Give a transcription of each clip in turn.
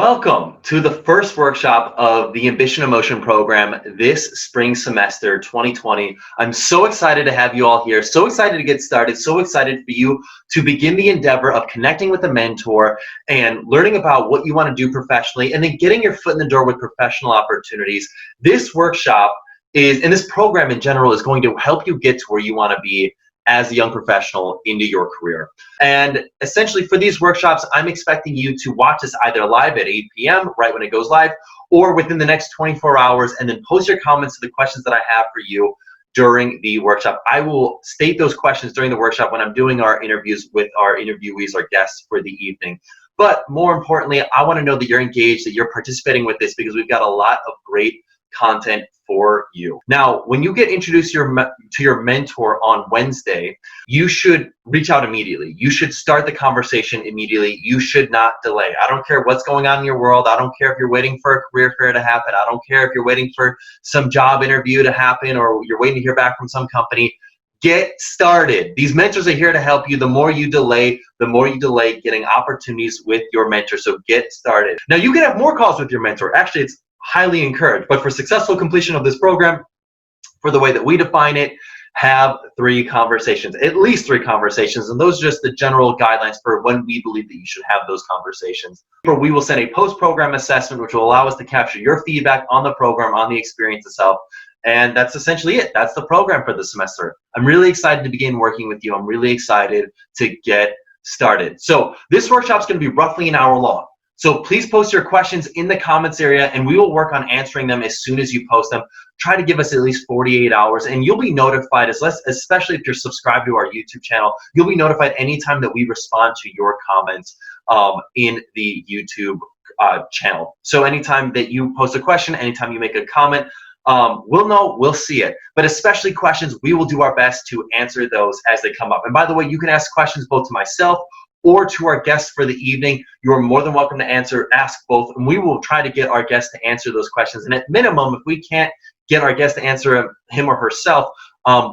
Welcome to the first workshop of the Ambition Emotion program this spring semester 2020. I'm so excited to have you all here, so excited to get started, so excited for you to begin the endeavor of connecting with a mentor and learning about what you want to do professionally and then getting your foot in the door with professional opportunities. This workshop and this program in general is going to help you get to where you want to be as a young professional into your career. And essentially for these workshops, I'm expecting you to watch this either live at 8 p.m., right when it goes live, or within the next 24 hours, and then post your comments to the questions that I have for you during the workshop. I will state those questions during the workshop when I'm doing our interviews with our interviewees, our guests for the evening. But more importantly, I want to know that you're engaged, that you're participating with this, because we've got a lot of great content for you. Now, when you get introduced to your mentor on Wednesday, you should reach out immediately. You should start the conversation immediately. You should not delay. I don't care what's going on in your world. I don't care if you're waiting for a career fair to happen. I don't care if you're waiting for some job interview to happen or you're waiting to hear back from some company. Get started. These mentors are here to help you. The more you delay getting opportunities with your mentor. So get started. Now, you can have more calls with your mentor. Actually, it's highly encouraged. But for successful completion of this program, for the way that we define it, have 3 conversations, at least 3 conversations. And those are just the general guidelines for when we believe that you should have those conversations. We will send a post-program assessment, which will allow us to capture your feedback on the program, on the experience itself. And that's essentially it. That's the program for the semester. I'm really excited to begin working with you. I'm really excited to get started. So this workshop is going to be roughly an hour long. So please post your questions in the comments area and we will work on answering them as soon as you post them. Try to give us at least 48 hours and you'll be notified, especially if you're subscribed to our YouTube channel, you'll be notified anytime that we respond to your comments in the YouTube channel. So anytime that you post a question, anytime you make a comment, we'll know, we'll see it. But especially questions, we will do our best to answer those as they come up. And by the way, you can ask questions both to myself or to our guests for the evening. You are more than welcome to ask both, and we will try to get our guests to answer those questions. And at minimum, if we can't get our guest to answer him or herself,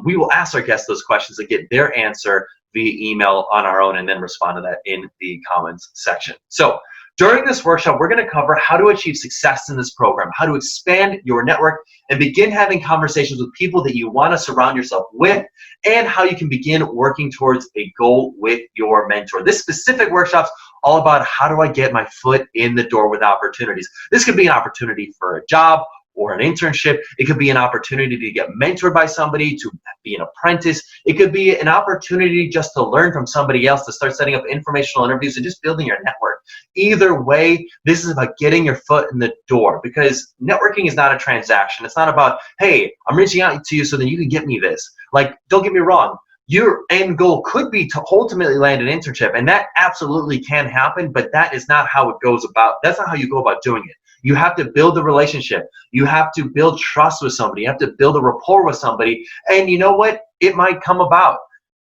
we will ask our guests those questions and get their answer via email on our own and then respond to that in the comments section. So during this workshop, we're going to cover how to achieve success in this program, how to expand your network and begin having conversations with people that you want to surround yourself with, and how you can begin working towards a goal with your mentor. This specific workshop's all about how do I get my foot in the door with opportunities. This could be an opportunity for a job or an internship. It could be an opportunity to get mentored by somebody, to be an apprentice. It could be an opportunity just to learn from somebody else, to start setting up informational interviews and just building your network. Either way, this is about getting your foot in the door, because networking is not a transaction. It's not about, hey, I'm reaching out to you so then you can get me this. Like, don't get me wrong. Your end goal could be to ultimately land an internship, and that absolutely can happen, but that is not how it goes about. That's not how you go about doing it. You have to build a relationship. You have to build trust with somebody. You have to build a rapport with somebody. And you know what? It might come about.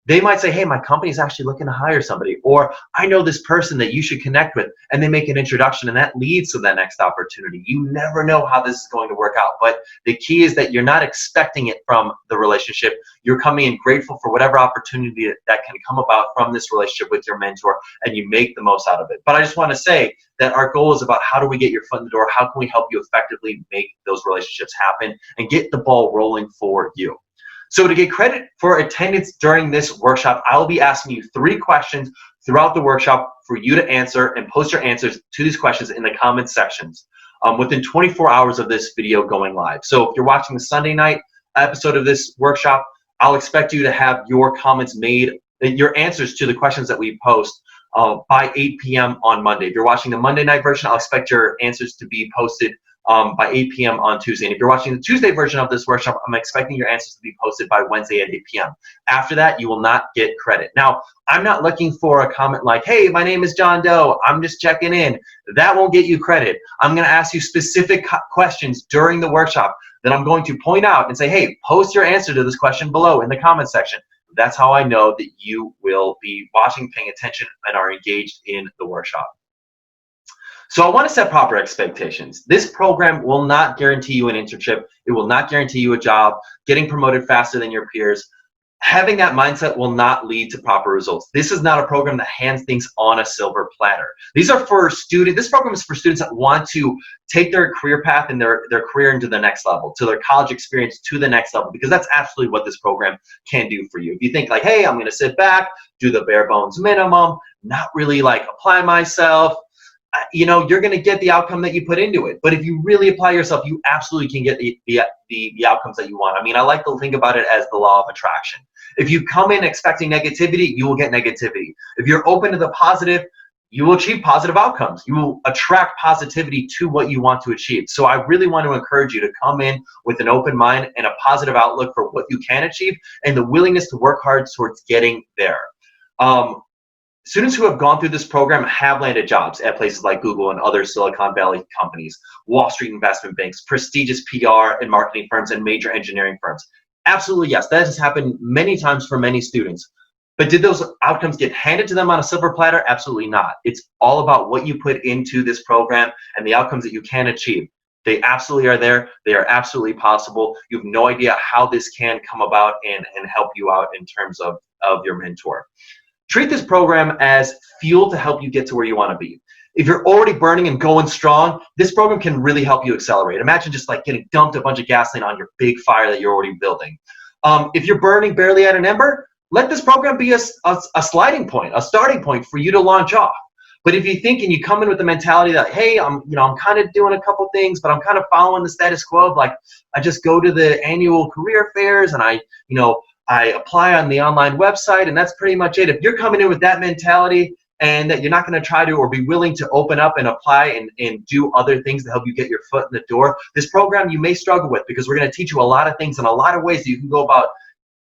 They might say, hey, my company is actually looking to hire somebody, or I know this person that you should connect with, and they make an introduction, and that leads to that next opportunity. You never know how this is going to work out, but the key is that you're not expecting it from the relationship. You're coming in grateful for whatever opportunity that can come about from this relationship with your mentor, and you make the most out of it. But I just want to say that our goal is about how do we get your foot in the door, how can we help you effectively make those relationships happen and get the ball rolling for you. So to get credit for attendance during this workshop, I'll be asking you 3 questions throughout the workshop for you to answer, and post your answers to these questions in the comments sections within 24 hours of this video going live. So if you're watching the Sunday night episode of this workshop, I'll expect you to have your comments made, your answers to the questions that we post by 8 p.m. on Monday. If you're watching the Monday night version, I'll expect your answers to be posted by 8 p.m. on Tuesday. And if you're watching the Tuesday version of this workshop, I'm expecting your answers to be posted by Wednesday at 8 p.m. After that, you will not get credit. Now, I'm not looking for a comment like, hey, my name is John Doe, I'm just checking in. That won't get you credit. I'm going to ask you specific questions during the workshop that I'm going to point out and say, hey, post your answer to this question below in the comment section. That's how I know that you will be watching, paying attention, and are engaged in the workshop. So I want to set proper expectations. This program will not guarantee you an internship. It will not guarantee you a job, getting promoted faster than your peers. Having that mindset will not lead to proper results. This is not a program that hands things on a silver platter. These are for students. This program is for students that want to take their career path and their career into the next level, to their college experience to the next level, because that's absolutely what this program can do for you. If you think like, hey, I'm going to sit back, do the bare bones minimum, not really like apply myself, you're going to get the outcome that you put into it. But if you really apply yourself, you absolutely can get the outcomes that you want. I mean, I like to think about it as the law of attraction. If you come in expecting negativity, you will get negativity. If you're open to the positive, you will achieve positive outcomes. You will attract positivity to what you want to achieve. So I really want to encourage you to come in with an open mind and a positive outlook for what you can achieve and the willingness to work hard towards getting there. Students who have gone through this program have landed jobs at places like Google and other Silicon Valley companies, Wall Street investment banks, prestigious PR and marketing firms, and major engineering firms. Absolutely, yes, that has happened many times for many students. But did those outcomes get handed to them on a silver platter? Absolutely not. It's all about what you put into this program and the outcomes that you can achieve. They absolutely are there. They are absolutely possible. You have no idea how this can come about and help you out in terms of your mentor. Treat this program as fuel to help you get to where you want to be. If you're already burning and going strong, this program can really help you accelerate. Imagine just like getting dumped a bunch of gasoline on your big fire that you're already building. If you're burning barely at an ember, let this program be a sliding point, a starting point for you to launch off. But if you think and you come in with the mentality that, hey, I'm kind of doing a couple things, but I'm kind of following the status quo of like, I just go to the annual career fairs and I apply on the online website and that's pretty much it. If you're coming in with that mentality and that you're not going to try to or be willing to open up and apply and do other things to help you get your foot in the door, this program you may struggle with, because we're going to teach you a lot of things and a lot of ways that you can go about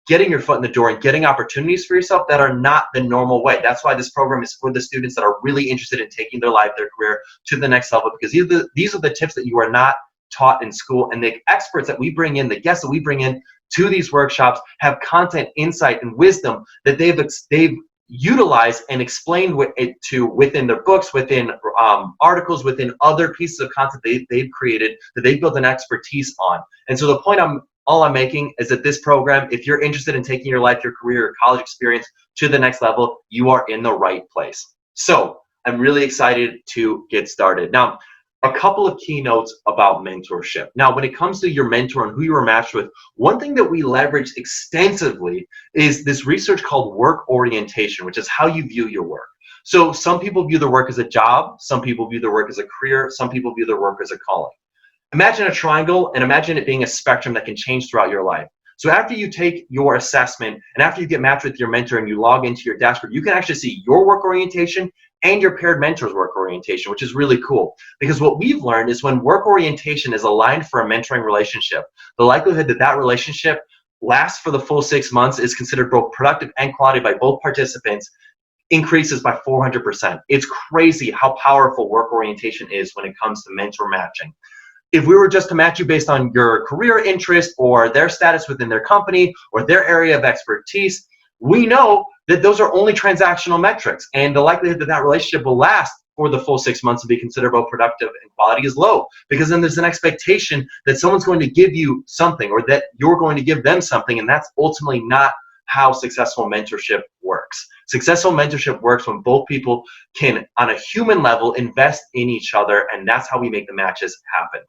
getting your foot in the door and getting opportunities for yourself that are not the normal way. That's why this program is for the students that are really interested in taking their life, their career to the next level, because these are the tips that you are not taught in school, and the experts that we bring in, the guests that we bring in to these workshops have content, insight, and wisdom that they've utilized and explained within their books, within articles, within other pieces of content they've created that they've built an expertise on. And so the point all I'm making is that this program, if you're interested in taking your life, your career, your college experience to the next level, you are in the right place. So I'm really excited to get started. Now, a couple of keynotes about mentorship. Now, when it comes to your mentor and who you were matched with, one thing that we leverage extensively is this research called work orientation, which is how you view your work. So some people view their work as a job, some people view their work as a career, some people view their work as a calling. Imagine a triangle and imagine it being a spectrum that can change throughout your life. So after you take your assessment and after you get matched with your mentor and you log into your dashboard, you can actually see your work orientation and your paired mentor's work orientation, which is really cool. Because what we've learned is when work orientation is aligned for a mentoring relationship, the likelihood that that relationship lasts for the full 6 months is considered both productive and quality by both participants increases by 400%. It's crazy how powerful work orientation is when it comes to mentor matching. If we were just to match you based on your career interest or their status within their company or their area of expertise, we know that those are only transactional metrics, and the likelihood that that relationship will last for the full 6 months and be considered both productive and quality is low, because then there's an expectation that someone's going to give you something or that you're going to give them something, and that's ultimately not how successful mentorship works. Successful mentorship works when both people can, on a human level, invest in each other, and that's how we make the matches happen.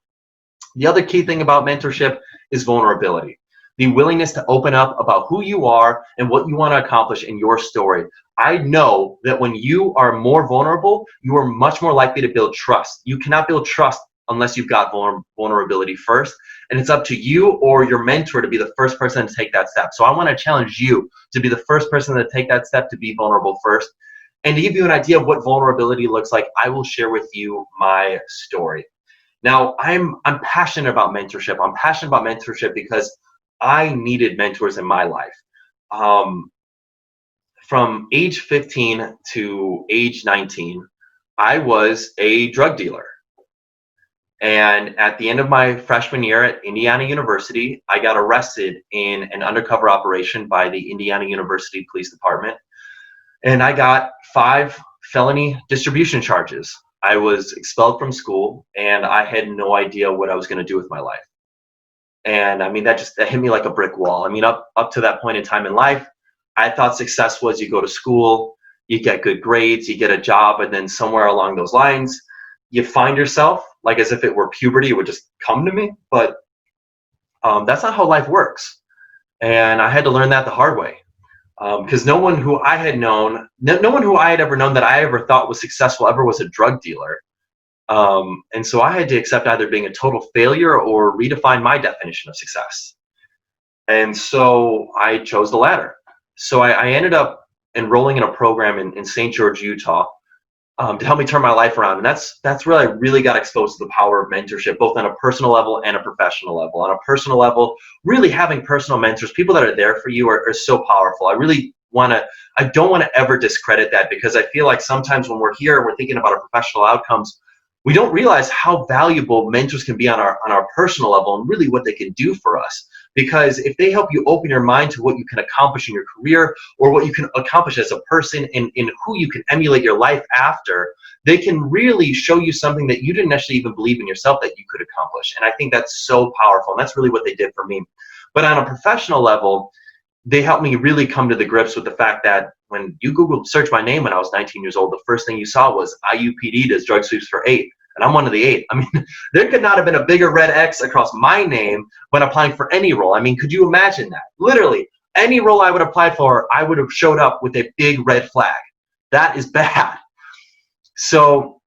The other key thing about mentorship is vulnerability. The willingness to open up about who you are and what you want to accomplish in your story. I know that when you are more vulnerable, you are much more likely to build trust. You cannot build trust unless you've got vulnerability first. And it's up to you or your mentor to be the first person to take that step. So I want to challenge you to be the first person to take that step, to be vulnerable first. And to give you an idea of what vulnerability looks like, I will share with you my story. Now, I'm passionate about mentorship. I'm passionate about mentorship because I needed mentors in my life. From age 15 to age 19, I was a drug dealer. And at the end of my freshman year at Indiana University, I got arrested in an undercover operation by the Indiana University Police Department. And I got 5 felony distribution charges. I was expelled from school, and I had no idea what I was going to do with my life. And I mean, that hit me like a brick wall. I mean, up to that point in time in life, I thought success was you go to school, you get good grades, you get a job, and then somewhere along those lines, you find yourself, like as if it were puberty, it would just come to me. But that's not how life works. And I had to learn that the hard way. Because no one who I had known, no one who I had ever known that I ever thought was successful ever was a drug dealer. And so I had to accept either being a total failure or redefine my definition of success. And so I chose the latter. So I ended up enrolling in a program in St. George, Utah, to help me turn my life around. And that's where I really got exposed to the power of mentorship, both on a personal level and a professional level. On a personal level, really having personal mentors, people that are there for you, are so powerful. I don't want to ever discredit that, because I feel like sometimes when we're here and we're thinking about our professional outcomes, we don't realize how valuable mentors can be on our personal level, and really what they can do for us. Because if they help you open your mind to what you can accomplish in your career, or what you can accomplish as a person, in who you can emulate your life after, they can really show you something that you didn't actually even believe in yourself that you could accomplish. And I think that's so powerful, and that's really what they did for me. But on a professional level, they helped me really come to the grips with the fact that when you search my name when I was 19 years old, the first thing you saw was IUPD does drug sweeps for 8. And I'm one of the 8. I mean, there could not have been a bigger red X across my name when applying for any role. I mean, could you imagine that? Literally, any role I would apply for, I would have showed up with a big red flag. That is bad. So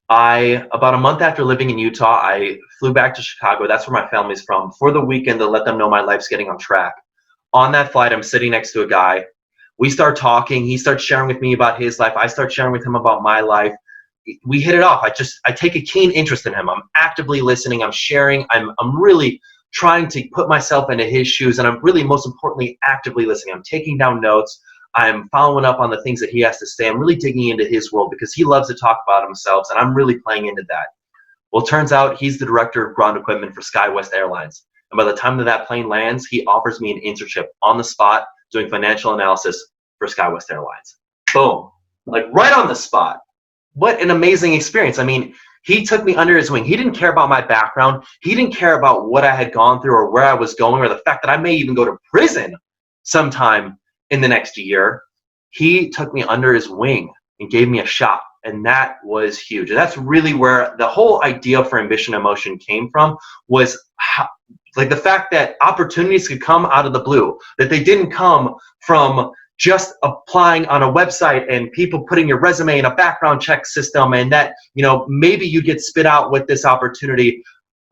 about a month after living in Utah, I flew back to Chicago. That's where my family's from, for the weekend, to let them know my life's getting on track. On that flight, I'm sitting next to a guy. We start talking. He starts sharing with me about his life. I start sharing with him about my life. We hit it off. I take a keen interest in him. I'm actively listening. I'm sharing. I'm really trying to put myself into his shoes, and I'm really, most importantly, actively listening. I'm taking down notes. I'm following up on the things that he has to say. I'm really digging into his world, because he loves to talk about himself, and I'm really playing into that. Well, it turns out he's the director of ground equipment for SkyWest Airlines. And by the time that plane lands, he offers me an internship on the spot doing financial analysis for SkyWest Airlines. Boom. Like right on the spot. What an amazing experience. I mean, he took me under his wing. He didn't care about my background. He didn't care about what I had gone through or where I was going, or the fact that I may even go to prison sometime in the next year. He took me under his wing and gave me a shot. And that was huge. And that's really where the whole idea for Ambition in Motion came from, was like the fact that opportunities could come out of the blue, that they didn't come from just applying on a website and people putting your resume in a background check system, and that, maybe you get spit out with this opportunity.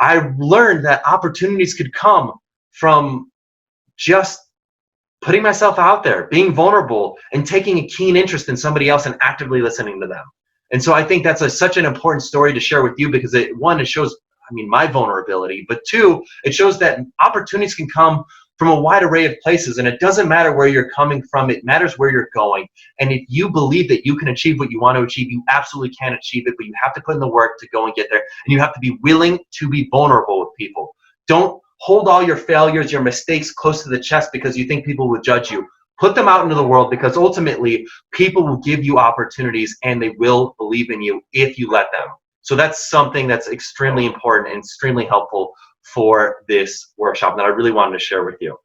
I learned that opportunities could come from just putting myself out there, being vulnerable, and taking a keen interest in somebody else and actively listening to them. And so I think that's such an important story to share with you, because it shows, my vulnerability, but 2, it shows that opportunities can come from a wide array of places, and it doesn't matter where you're coming from, it matters where you're going. And if you believe that you can achieve what you want to achieve, you absolutely can achieve it, but you have to put in the work to go and get there, and you have to be willing to be vulnerable with people. Don't hold all your failures, your mistakes close to the chest because you think people will judge you. Put them out into the world, because ultimately people will give you opportunities, and they will believe in you if you let them. So that's something that's extremely important and extremely helpful for this workshop that I really wanted to share with you.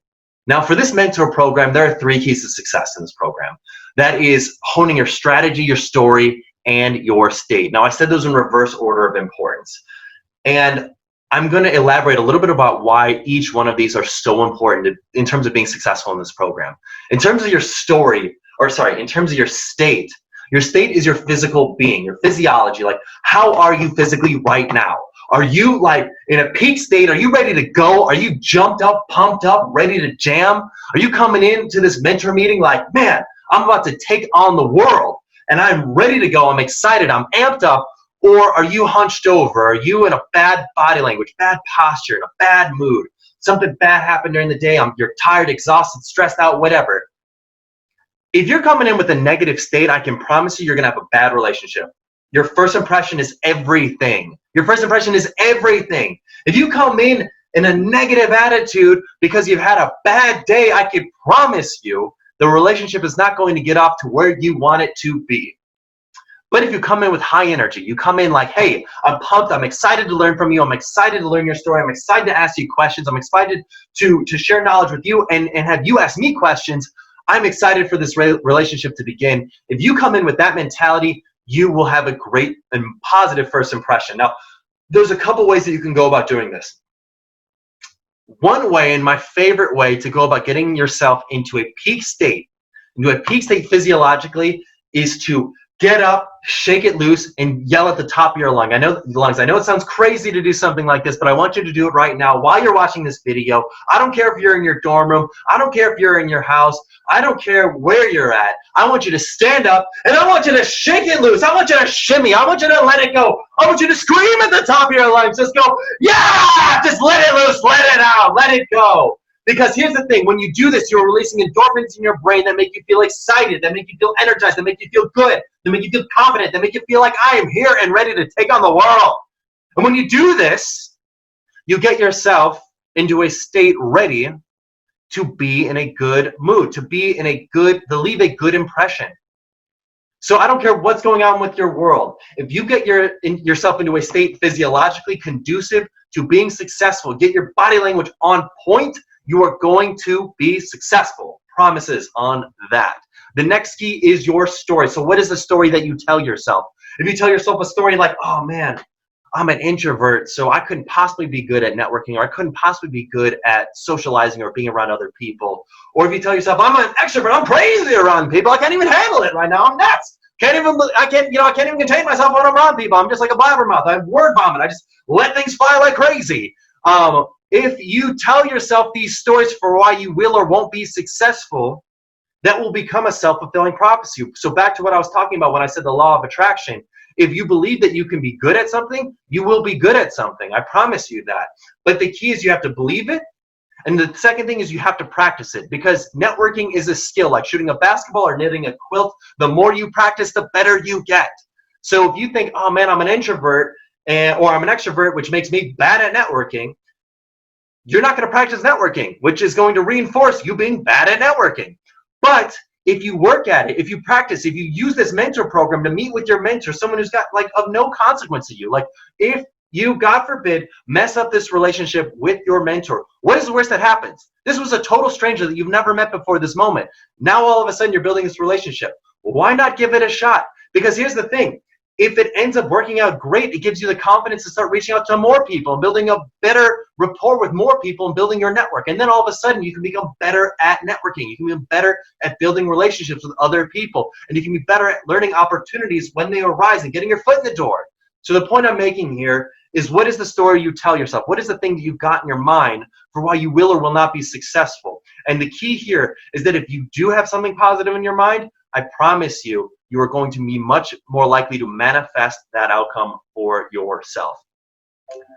Now, for this mentor program, there are 3 keys to success in this program. That is honing your strategy, your story, and your state. Now, I said those in reverse order of importance. And I'm going to elaborate a little bit about why each one of these are so important in terms of being successful in this program. In terms of your story, in terms of your state is your physical being, your physiology. Like, how are you physically right now? Are you like in a peak state? Are you ready to go? Are you jumped up, pumped up, ready to jam? Are you coming into this mentor meeting like, man, I'm about to take on the world and I'm ready to go. I'm excited. I'm amped up. Or are you hunched over? Are you in a bad body language, bad posture, in a bad mood? Something bad happened during the day. You're tired, exhausted, stressed out, whatever. If you're coming in with a negative state, I can promise you're going to have a bad relationship. Your first impression is everything. Your first impression is everything. If you come in a negative attitude because you've had a bad day, I can promise you the relationship is not going to get off to where you want it to be. But if you come in with high energy, you come in like, hey, I'm pumped, I'm excited to learn from you, I'm excited to learn your story, I'm excited to ask you questions, I'm excited to share knowledge with you and have you ask me questions, I'm excited for this relationship to begin. If you come in with that mentality, you will have a great and positive first impression. Now, there's a couple ways that you can go about doing this. One way, and my favorite way to go about getting yourself into a peak state physiologically, is to get up, shake it loose, and yell at the top of your lungs. I know it sounds crazy to do something like this, but I want you to do it right now while you're watching this video. I don't care if you're in your dorm room. I don't care if you're in your house. I don't care where you're at. I want you to stand up, and I want you to shake it loose. I want you to shimmy. I want you to let it go. I want you to scream at the top of your lungs. Just go, yeah! Just let it loose. Let it out. Let it go. Because here's the thing, when you do this, you're releasing endorphins in your brain that make you feel excited, that make you feel energized, that make you feel good, that make you feel confident, that make you feel like I am here and ready to take on the world. And when you do this, you get yourself into a state ready to be in a good mood, to leave a good impression. So I don't care what's going on with your world. If you get yourself into a state physiologically conducive to being successful, get your body language on point, you are going to be successful. Promises on that. The next key is your story. So what is the story that you tell yourself? If you tell yourself a story like, oh man, I'm an introvert, so I couldn't possibly be good at networking, or I couldn't possibly be good at socializing or being around other people. Or if you tell yourself, I'm an extrovert, I'm crazy around people, I can't even handle it right now, I'm nuts. I can't even contain myself when I'm around people. I'm just like a blabbermouth. I have word vomit. I just let things fly like crazy. If you tell yourself these stories for why you will or won't be successful, that will become a self-fulfilling prophecy. So back to what I was talking about when I said the law of attraction. If you believe that you can be good at something, you will be good at something. I promise you that. But the key is you have to believe it. And the second thing is you have to practice it, because networking is a skill, like shooting a basketball or knitting a quilt. The more you practice, the better you get. So if you think, oh man, I'm an introvert or I'm an extrovert, which makes me bad at networking, you're not going to practice networking, which is going to reinforce you being bad at networking. But if you work at it, if you practice, if you use this mentor program to meet with your mentor, someone who's got like of no consequence to you, like if you, God forbid, mess up this relationship with your mentor, what is the worst that happens? This was a total stranger that you've never met before this moment. Now all of a sudden you're building this relationship. Why not give it a shot? Because here's the thing. If it ends up working out great, it gives you the confidence to start reaching out to more people and building a better rapport with more people and building your network. And then all of a sudden you can become better at networking. You can become better at building relationships with other people. And you can be better at learning opportunities when they arise and getting your foot in the door. So the point I'm making here is, what is the story you tell yourself? What is the thing that you've got in your mind for why you will or will not be successful? And the key here is that if you do have something positive in your mind, I promise you, you are going to be much more likely to manifest that outcome for yourself.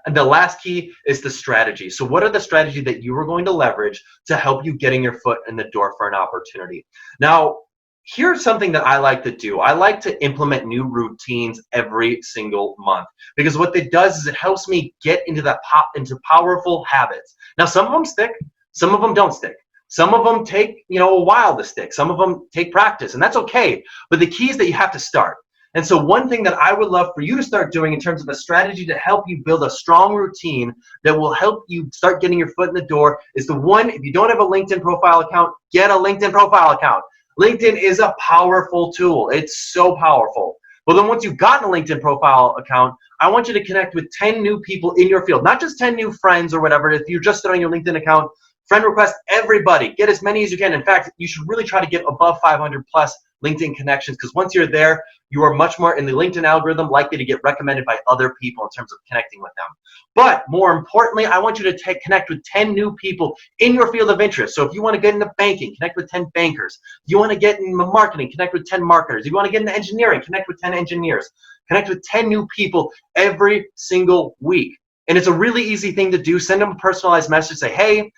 And the last key is the strategy. So what are the strategies that you are going to leverage to help you getting your foot in the door for an opportunity? Now, here's something that I like to do. I like to implement new routines every single month, because what it does is it helps me get into powerful habits. Now, some of them stick, some of them don't stick. Some of them take, a while to stick. Some of them take practice, and that's okay. But the key is that you have to start. And so one thing that I would love for you to start doing in terms of a strategy to help you build a strong routine that will help you start getting your foot in the door is if you don't have a LinkedIn profile account, get a LinkedIn profile account. LinkedIn is a powerful tool. It's so powerful. Well, then once you've gotten a LinkedIn profile account, I want you to connect with 10 new people in your field, not just 10 new friends or whatever. If you're just starting your LinkedIn account, friend request everybody. Get as many as you can. In fact, you should really try to get above 500 plus LinkedIn connections, because once you're there, you are much more in the LinkedIn algorithm likely to get recommended by other people in terms of connecting with them. But more importantly, I want you to connect with 10 new people in your field of interest. So if you want to get into banking, connect with 10 bankers. If you want to get into marketing, connect with 10 marketers. If you want to get into engineering, connect with 10 engineers. Connect with 10 new people every single week. And it's a really easy thing to do. Send them a personalized message. Say, hey,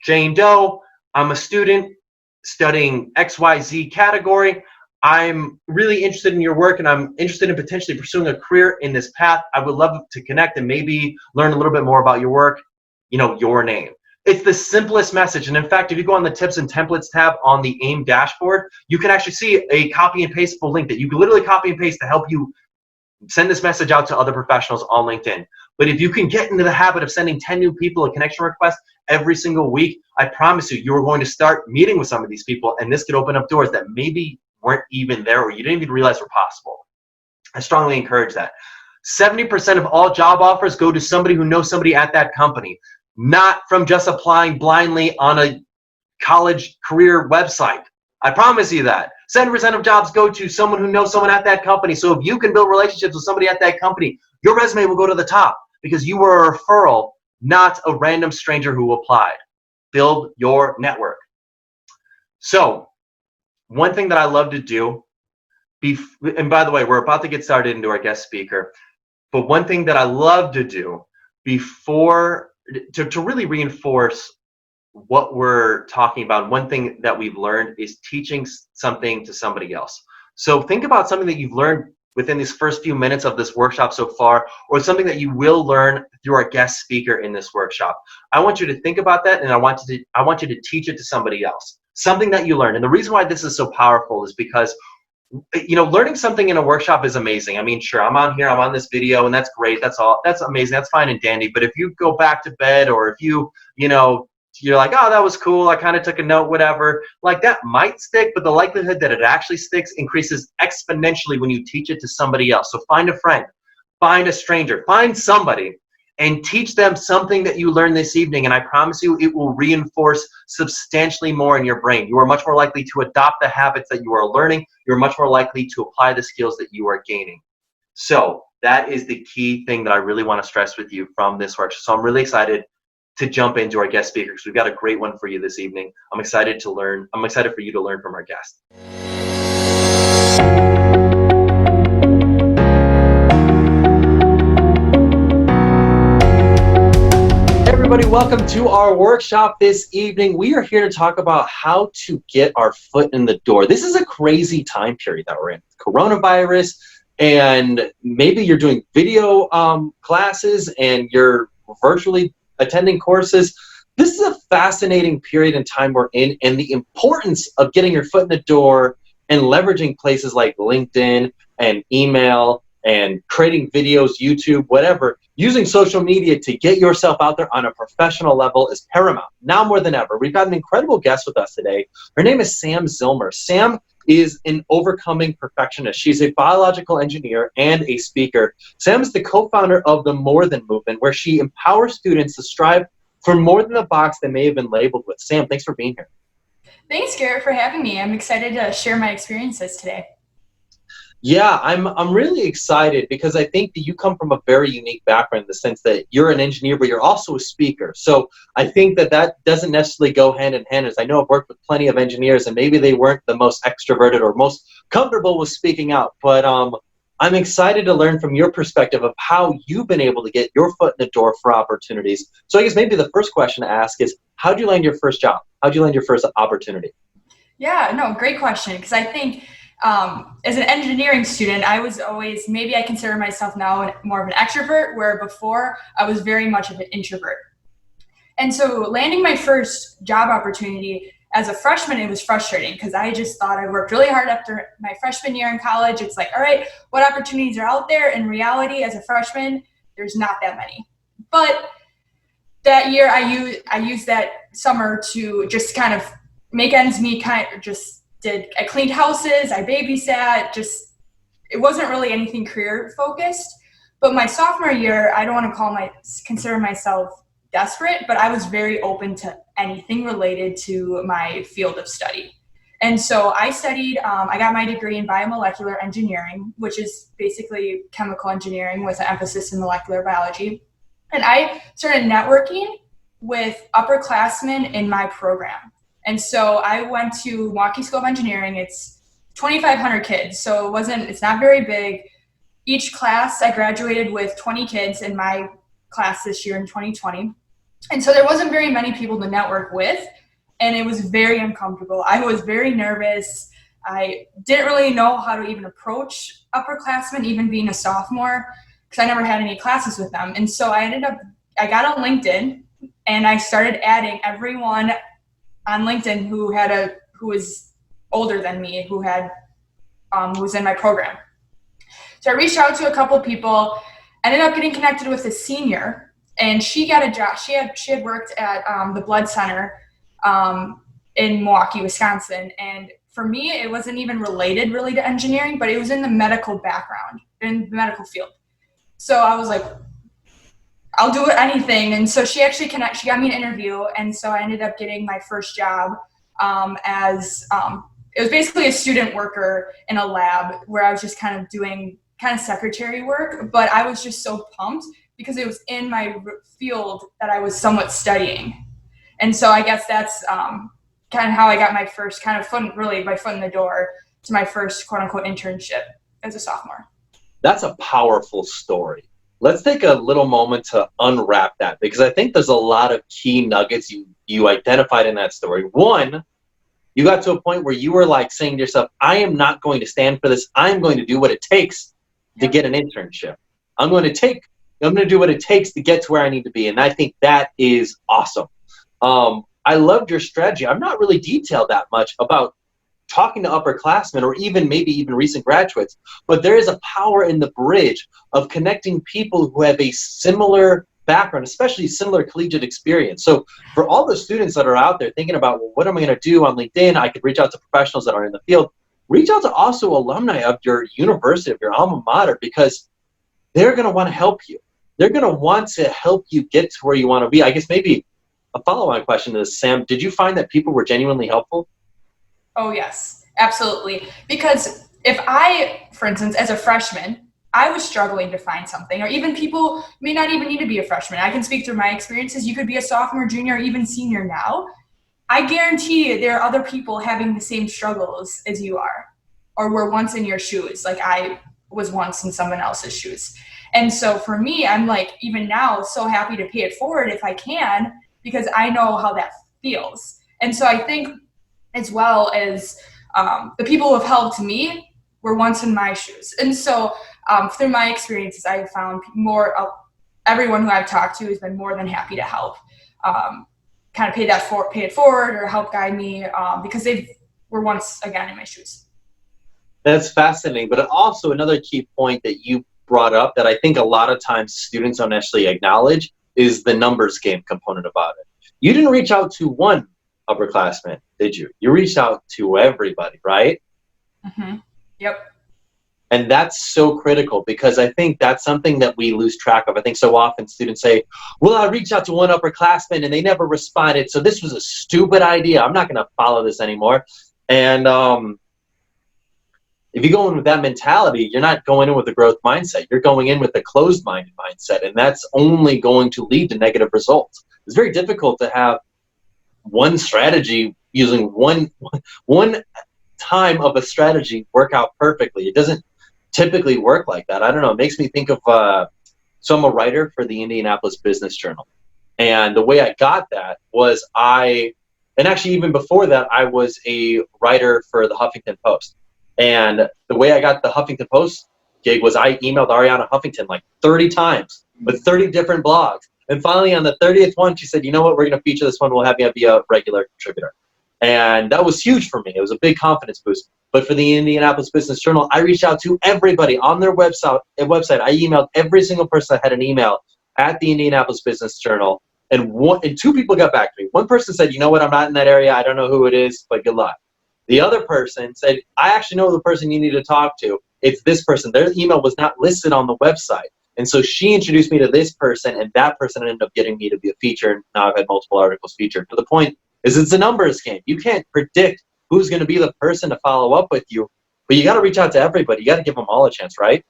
Jane Doe, I'm a student studying XYZ category. I'm really interested in your work, and I'm interested in potentially pursuing a career in this path. I would love to connect and maybe learn a little bit more about your work, your name. It's the simplest message. And in fact, if you go on the tips and templates tab on the AIM dashboard, you can actually see a copy and pastable link that you can literally copy and paste to help you send this message out to other professionals on LinkedIn. But if you can get into the habit of sending 10 new people a connection request every single week, I promise you, you're going to start meeting with some of these people, and this could open up doors that maybe weren't even there or you didn't even realize were possible. I strongly encourage that. 70% of all job offers go to somebody who knows somebody at that company, not from just applying blindly on a college career website. I promise you that. 7% of jobs go to someone who knows someone at that company. So if you can build relationships with somebody at that company, your resume will go to the top because you were a referral, not a random stranger who applied. Build your network. So one thing that I love to do, and by the way, we're about to get started into our guest speaker, but one thing that I love to do before, to really reinforce what we're talking about, one thing that we've learned is teaching something to somebody else. So think about something that you've learned within these first few minutes of this workshop so far, or something that you will learn through our guest speaker in this workshop. I want you to think about that, and I want you to teach it to somebody else. Something that you learned. And the reason why this is so powerful is because, you know, learning something in a workshop is amazing. I mean, sure, I'm on here, I'm on this video, and that's great. That's all. That's amazing. That's fine and dandy. But if you go back to bed, or if you're like, oh, that was cool, I kind of took a note, whatever, like that might stick, but the likelihood that it actually sticks increases exponentially when you teach it to somebody else. So find a friend, find a stranger, find somebody, and teach them something that you learned this evening, and I promise you it will reinforce substantially more in your brain. You are much more likely to adopt the habits that you are learning. You're much more likely to apply the skills that you are gaining. So that is the key thing that I really want to stress with you from this workshop. So I'm really excited to jump into our guest speaker because we've got a great one for you this evening. I'm excited to learn. I'm excited for you to learn from our guest. Hey everybody, welcome to our workshop this evening. We are here to talk about how to get our foot in the door. This is a crazy time period that we're in. Coronavirus, and maybe you're doing video classes and you're virtually attending courses. This is a fascinating period in time we're in, and the importance of getting your foot in the door and leveraging places like LinkedIn and email and creating videos, YouTube, whatever, using social media to get yourself out there on a professional level is paramount. Now more than ever. We've got an incredible guest with us today. Her name is Sam Zillmer. Sam is an overcoming perfectionist. She's a biological engineer and a speaker. Sam is the co-founder of the More Than Movement, where she empowers students to strive for more than the box they may have been labeled with. Sam, thanks for being here. Thanks, Garrett, for having me. I'm excited to share my experiences today. Yeah, I'm really excited because I think that you come from a very unique background in the sense that you're an engineer, but you're also a speaker. So I think that doesn't necessarily go hand in hand, as I know I've worked with plenty of engineers and maybe they weren't the most extroverted or most comfortable with speaking out. But I'm excited to learn from your perspective of how you've been able to get your foot in the door for opportunities. So I guess maybe the first question to ask is, how'd you land your first job? How'd you land your first opportunity? Yeah, no, great question. Because I think as an engineering student, I was always, maybe I consider myself now more of an extrovert, where before I was very much of an introvert. And so landing my first job opportunity as a freshman, it was frustrating because I just thought I worked really hard after my freshman year in college. It's like, all right, what opportunities are out there? In reality, as a freshman, there's not that many. But that year, I used that summer to just kind of make ends meet. I cleaned houses, I babysat. It wasn't really anything career focused. But my sophomore year, I don't want to consider myself desperate, but I was very open to anything related to my field of study. And so I studied, I got my degree in biomolecular engineering, which is basically chemical engineering with an emphasis in molecular biology. And I started networking with upperclassmen in my program. And so I went to Milwaukee School of Engineering. It's 2,500 kids, so it's not very big. Each class, I graduated with 20 kids in my class this year in 2020. And so there wasn't very many people to network with, and it was very uncomfortable. I was very nervous. I didn't really know how to even approach upperclassmen, even being a sophomore, because I never had any classes with them. And so I got on LinkedIn, and I started adding everyone on LinkedIn who was older than me, who was in my program. So I reached out to a couple people, ended up getting connected with a senior, and she got a job. She had worked at the blood center in Milwaukee, Wisconsin, and for me, it wasn't even related really to engineering, but it was in the medical background, in the medical field. So I was like, I'll do anything. And so she actually she got me an interview, and so I ended up getting my first job it was basically a student worker in a lab where I was just kind of doing kind of secretary work, but I was just so pumped because it was in my field that I was somewhat studying. And so I guess that's kind of how I got my first kind of my foot in the door to my first quote unquote internship as a sophomore. That's a powerful story. Let's take a little moment to unwrap that, because I think there's a lot of key nuggets you identified in that story. One, you got to a point where you were like saying to yourself, I am not going to stand for this. I'm going to do what it takes to get an internship. I'm going to do what it takes to get to where I need to be. And I think that is awesome. I loved your strategy. I'm not really detailed that much about talking to upperclassmen or maybe even recent graduates, but there is a power in the bridge of connecting people who have a similar background, especially similar collegiate experience. So for all the students that are out there thinking about, well, what am I going to do on LinkedIn? I could reach out to professionals that are in the field. Reach out to also alumni of your university, of your alma mater, because they're going to want to help you. They're going to want to help you get to where you want to be. I guess maybe a follow-on question to this, Sam, did you find that people were genuinely helpful? Oh, yes, absolutely. Because if for instance, as a freshman, I was struggling to find something, or even people may not even need to be a freshman. I can speak through my experiences. You could be a sophomore, junior, or even senior now. I guarantee you there are other people having the same struggles as you are, or were once in your shoes, like I was once in someone else's shoes. And so for me, I'm like, even now, so happy to pay it forward if I can, because I know how that feels. And so I think, as well as the people who have helped me were once in my shoes. And so through my experiences, I have found everyone who I've talked to has been more than happy to help kind of pay it forward or help guide me because they were once again in my shoes. That's fascinating. But also another key point that you brought up that I think a lot of times students don't actually acknowledge is the numbers game component about it. You didn't reach out to one upperclassmen, did you? You reached out to everybody, right? Mm-hmm. Yep. And that's so critical, because I think that's something that we lose track of. I think so often students say, well, I reached out to one upperclassman and they never responded, so this was a stupid idea. I'm not going to follow this anymore. And if you go in with that mentality, you're not going in with a growth mindset. You're going in with a closed-minded mindset, and that's only going to lead to negative results. It's very difficult to have one strategy using one time of a strategy work out perfectly. It doesn't typically work like that. I don't know. It makes me think of, so I'm a writer for the Indianapolis Business Journal. And the way I got that was and actually even before that, I was a writer for the Huffington Post. And the way I got the Huffington Post gig was I emailed Ariana Huffington like 30 times with 30 different blogs. And finally, on the 30th one, she said, you know what, we're going to feature this one. We'll have you be a regular contributor. And that was huge for me. It was a big confidence boost. But for the Indianapolis Business Journal, I reached out to everybody on their website. I emailed every single person that had an email at the Indianapolis Business Journal. And two people got back to me. One person said, you know what, I'm not in that area. I don't know who it is, but good luck. The other person said, I actually know the person you need to talk to. It's this person. Their email was not listed on the website. And so she introduced me to this person, and that person ended up getting me to be a feature. And now I've had multiple articles featured. But the point is, it's a numbers game. You can't predict who's going to be the person to follow up with you, but you got to reach out to everybody. You got to give them all a chance, right?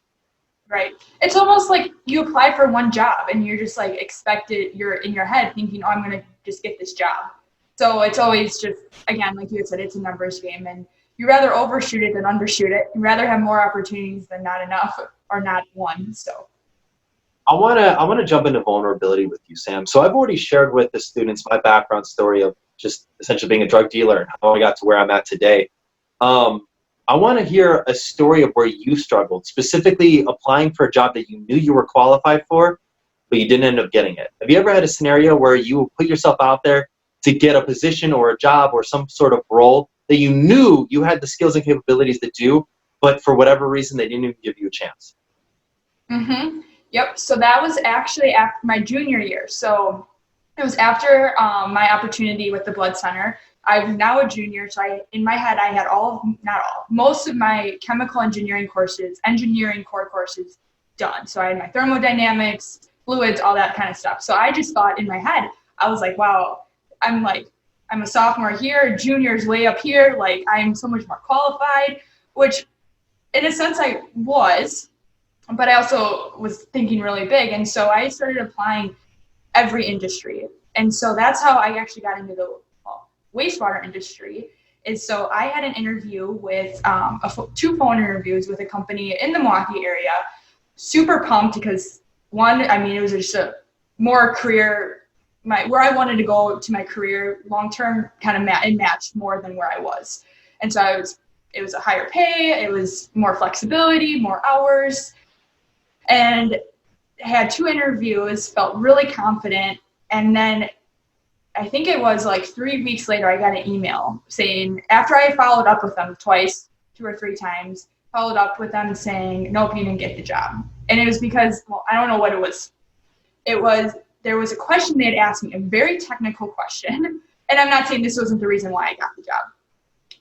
Right. It's almost like you apply for one job and you're just like you're in your head thinking, oh, I'm going to just get this job. So it's always just, again, like you said, it's a numbers game, and you rather overshoot it than undershoot it. You rather have more opportunities than not enough or not one. So I want to jump into vulnerability with you, Sam. So I've already shared with the students my background story of just essentially being a drug dealer and how I got to where I'm at today. I want to hear a story of where you struggled, specifically applying for a job that you knew you were qualified for, but you didn't end up getting it. Have you ever had a scenario where you put yourself out there to get a position or a job or some sort of role that you knew you had the skills and capabilities to do, but for whatever reason, they didn't even give you a chance? Mm-hmm. Yep. So that was actually after my junior year. So it was after my opportunity with the blood center. I'm now a junior, so in my head, I had most of my chemical engineering courses, engineering core courses done. So I had my thermodynamics, fluids, all that kind of stuff. So I just thought in my head, I was like, wow, I'm a sophomore here, junior's way up here. Like, I'm so much more qualified, which in a sense I was, but I also was thinking really big. And so I started applying every industry. And so that's how I actually got into the wastewater industry. Is so I had an interview with two phone interviews with a company in the Milwaukee area. Super pumped because it was just a more career, where I wanted to go to my career long term kind of matched more than where I was. And so it was a higher pay, it was more flexibility, more hours, and had two interviews, felt really confident. And then I think it was like 3 weeks later, I got an email saying, after I followed up with them twice, 2 or 3 times, followed up with them saying, nope, you didn't get the job. And it was because, well, I don't know what it was. There was a question they had asked me, a very technical question. And I'm not saying this wasn't the reason why I got the job,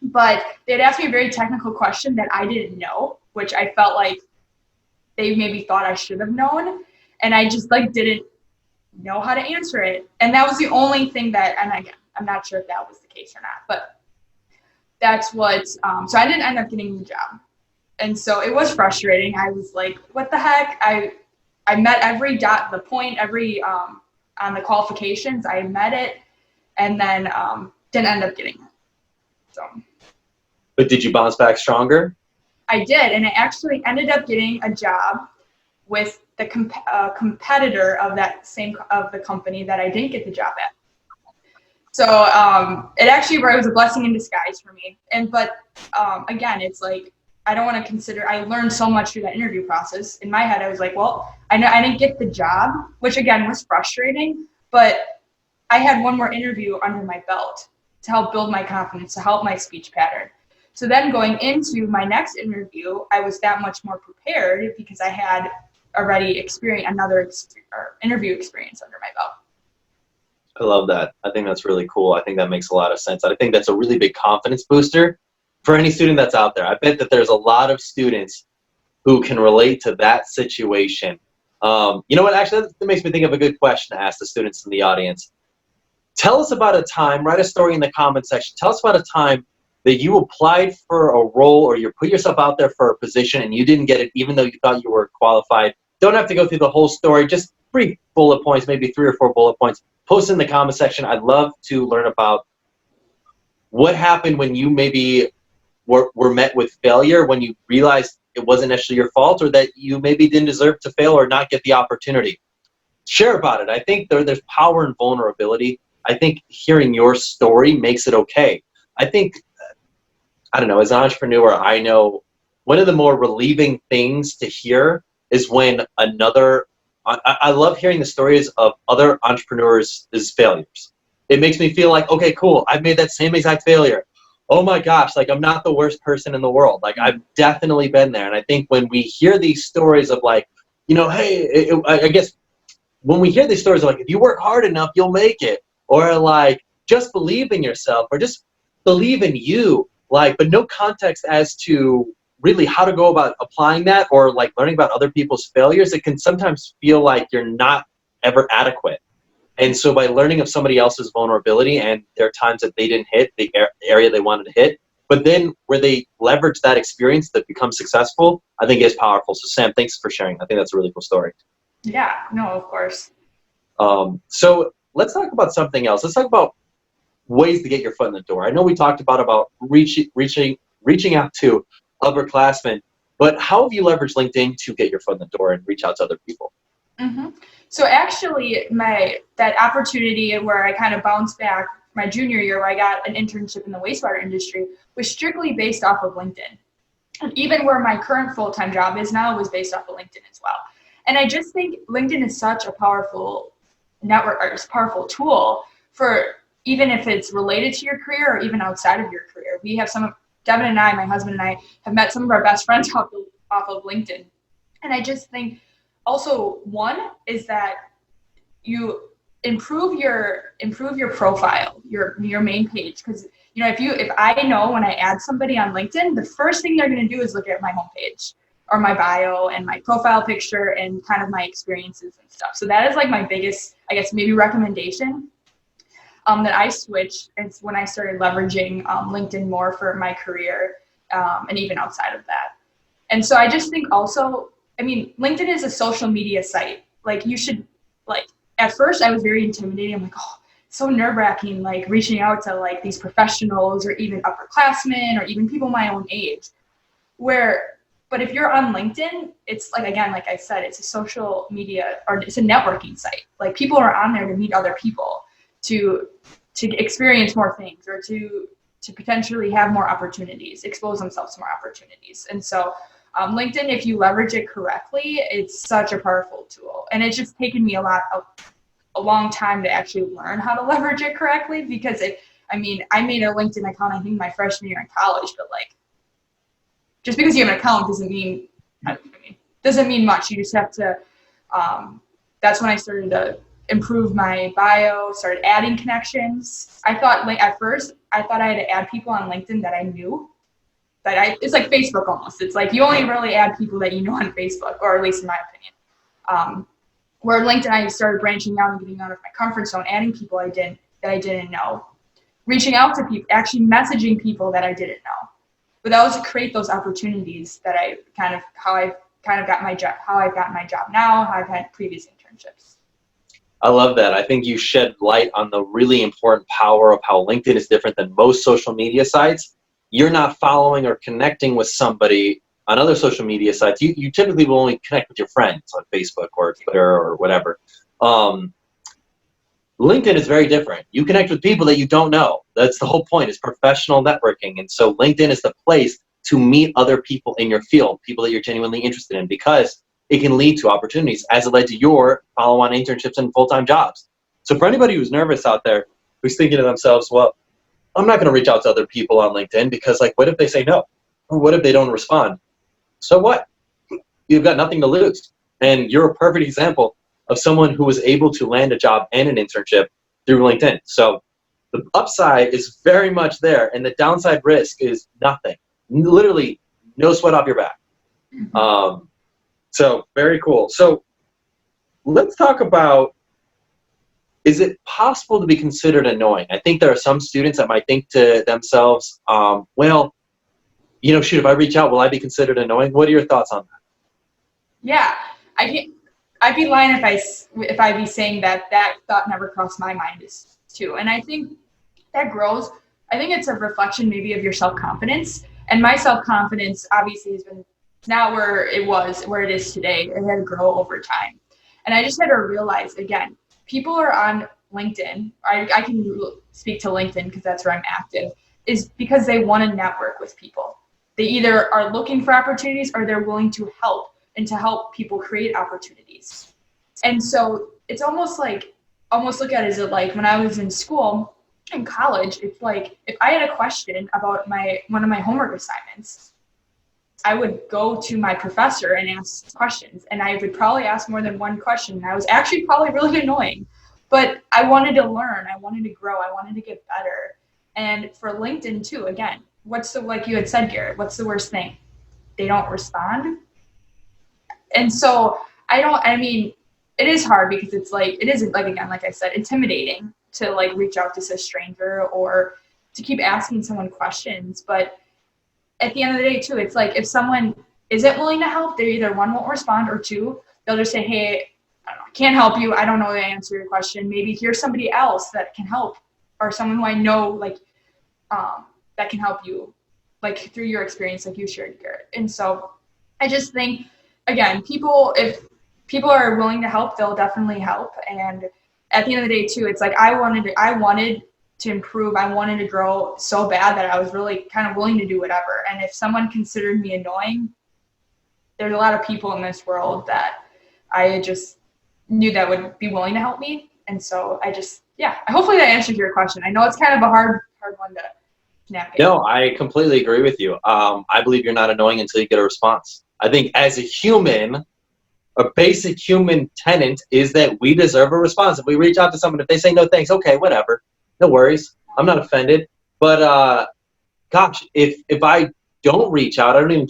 but they had asked me a very technical question that I didn't know, which I felt like they maybe thought I should have known. And I just didn't know how to answer it. And that was the only thing and again, I'm not sure if that was the case or not, but that's what, so I didn't end up getting the job. And so it was frustrating. I was like, what the heck? I met every point, on the qualifications, I met it, and then didn't end up getting it. So. But did you bounce back stronger? I did, and I actually ended up getting a job with the competitor of the company that I didn't get the job at. So it was a blessing in disguise for me. But again, it's like, I don't want to consider, I learned so much through that interview process. In my head, I was like, well, I know I didn't get the job, which again was frustrating, but I had one more interview under my belt to help build my confidence, to help my speech pattern. So then going into my next interview, I was that much more prepared because I had already experienced another interview experience under my belt. I love that. I think that's really cool. I think that makes a lot of sense. I think that's a really big confidence booster for any student that's out there. I bet that there's a lot of students who can relate to that situation. You know what? Actually, that makes me think of a good question to ask the students in the audience. Tell us about a time, write a story in the comment section. Tell us about a time that you applied for a role or you put yourself out there for a position and you didn't get it even though you thought you were qualified. Don't have to go through the whole story, just 3 bullet points, maybe 3 or 4 bullet points. Post in the comment section. I'd love to learn about what happened when you maybe were met with failure, when you realized it wasn't necessarily your fault or that you maybe didn't deserve to fail or not get the opportunity. Share about it. I think there's power in vulnerability. I think hearing your story makes it okay. I think, I don't know, as an entrepreneur, I know one of the more relieving things to hear is when I love hearing the stories of other entrepreneurs' failures. It makes me feel like, okay, cool, I've made that same exact failure. Oh my gosh, I'm not the worst person in the world. I've definitely been there. And I think when we hear these stories of hey, I guess when we hear these stories of if you work hard enough, you'll make it. Or just believe in yourself or just believe in you. But no context as to really how to go about applying that or learning about other people's failures, it can sometimes feel like you're not ever adequate. And so by learning of somebody else's vulnerability and there are times that they didn't hit the area they wanted to hit, but then where they leverage that experience to become successful, I think is powerful. So Sam, thanks for sharing. I think that's a really cool story. Yeah, no, of course. So let's talk about something else. Let's talk about ways to get your foot in the door. I know we talked about reaching out to upperclassmen, but how have you leveraged LinkedIn to get your foot in the door and reach out to other people? Mm-hmm. So actually, that opportunity where I kind of bounced back my junior year, where I got an internship in the wastewater industry, was strictly based off of LinkedIn. And even where my current full-time job is now was based off of LinkedIn as well. And I just think LinkedIn is such a powerful network, or just powerful tool for, even if it's related to your career or even outside of your career. We have Devin and I, my husband and I, have met some of our best friends off of LinkedIn. And I just think also, one is that you improve your profile, your main page. Because, you know, if I know when I add somebody on LinkedIn, the first thing they're going to do is look at my homepage or my bio and my profile picture and kind of my experiences and stuff. So that is like my biggest, I guess, maybe recommendation that I switched. It's when I started leveraging LinkedIn more for my career and even outside of that. And so I just think also, I mean, LinkedIn is a social media site. Like, you should, like, at first I was very intimidated. I'm like, oh, so nerve-wracking, like reaching out to like these professionals or even upperclassmen or even people my own age. But if you're on LinkedIn, it's like, again, like I said, it's a social media, or it's a networking site. Like, people are on there to meet other people, to experience more things, or to potentially have more opportunities, expose themselves to more opportunities. And so LinkedIn, if you leverage it correctly, it's such a powerful tool. And it's just taken me a long time to actually learn how to leverage it correctly, because I made a LinkedIn account, I think, my freshman year in college, but like, just because you have an account doesn't mean much. You just have to, that's when I started to improve my bio, started adding connections. At first I thought I had to add people on LinkedIn that I knew. It's like Facebook almost. It's like you only really add people that you know on Facebook, or at least in my opinion. Where LinkedIn, I started branching out and getting out of my comfort zone, adding people that I didn't know, reaching out to people, actually messaging people that I didn't know. But that was to create those opportunities that how I've gotten my job now, how I've had previous internships. I love that. I think you shed light on the really important power of how LinkedIn is different than most social media sites. You're not following or connecting with somebody on other social media sites. You typically will only connect with your friends on Facebook or Twitter or whatever. LinkedIn is very different. You connect with people that you don't know. That's the whole point, is professional networking. And so LinkedIn is the place to meet other people in your field, people that you're genuinely interested in, because it can lead to opportunities, as it led to your follow-on internships and full-time jobs. So for anybody who's nervous out there, who's thinking to themselves, well, I'm not going to reach out to other people on LinkedIn because, like, what if they say no? Or what if they don't respond? So what? You've got nothing to lose. And you're a perfect example of someone who was able to land a job and an internship through LinkedIn. So the upside is very much there, and the downside risk is nothing. Literally no sweat off your back. So very cool. So let's talk about, is it possible to be considered annoying? I think there are some students that might think to themselves, well, you know, shoot, if I reach out, will I be considered annoying? What are your thoughts on that? Yeah, I'd be lying if I'd be saying that thought never crossed my mind too. And I think that grows. I think it's a reflection maybe of your self-confidence. And my self-confidence obviously has been not where it is today. It had to grow over time. And I just had to realize, again, people are on LinkedIn. I can speak to LinkedIn because that's where I'm active, is because they want to network with people. They either are looking for opportunities or they're willing to help and to help people create opportunities. And so it's almost look at it as like when I was in school, in college, it's like if I had a question about one of my homework assignments, I would go to my professor and ask questions, and I would probably ask more than one question. And I was actually probably really annoying, but I wanted to learn, I wanted to grow, I wanted to get better. And for LinkedIn too, again, like you had said, Garrett, what's the worst thing? They don't respond. And so it is hard because it's like, it isn't, like, again, like I said, intimidating to like reach out to a stranger or to keep asking someone questions. But at the end of the day too, it's like if someone isn't willing to help, they either one, won't respond, or two, they'll just say, hey, I don't know, I can't help you. I don't know the answer to your question. Maybe here's somebody else that can help, or someone who I know, like, that can help you, like through your experience, like you shared, Garrett. And so I just think, again, if people are willing to help, they'll definitely help. And at the end of the day too, it's like I wanted to improve. I wanted to grow so bad that I was really kind of willing to do whatever. And if someone considered me annoying, there's a lot of people in this world that I just knew that would be willing to help me. And so hopefully that answers your question. I know it's kind of a hard one to navigate. No, I completely agree with you. I believe you're not annoying until you get a response. I think as a human, a basic human tenet is that we deserve a response. If we reach out to someone, if they say no thanks, okay, whatever, no worries. I'm not offended. But gosh, if I don't reach out, I don't even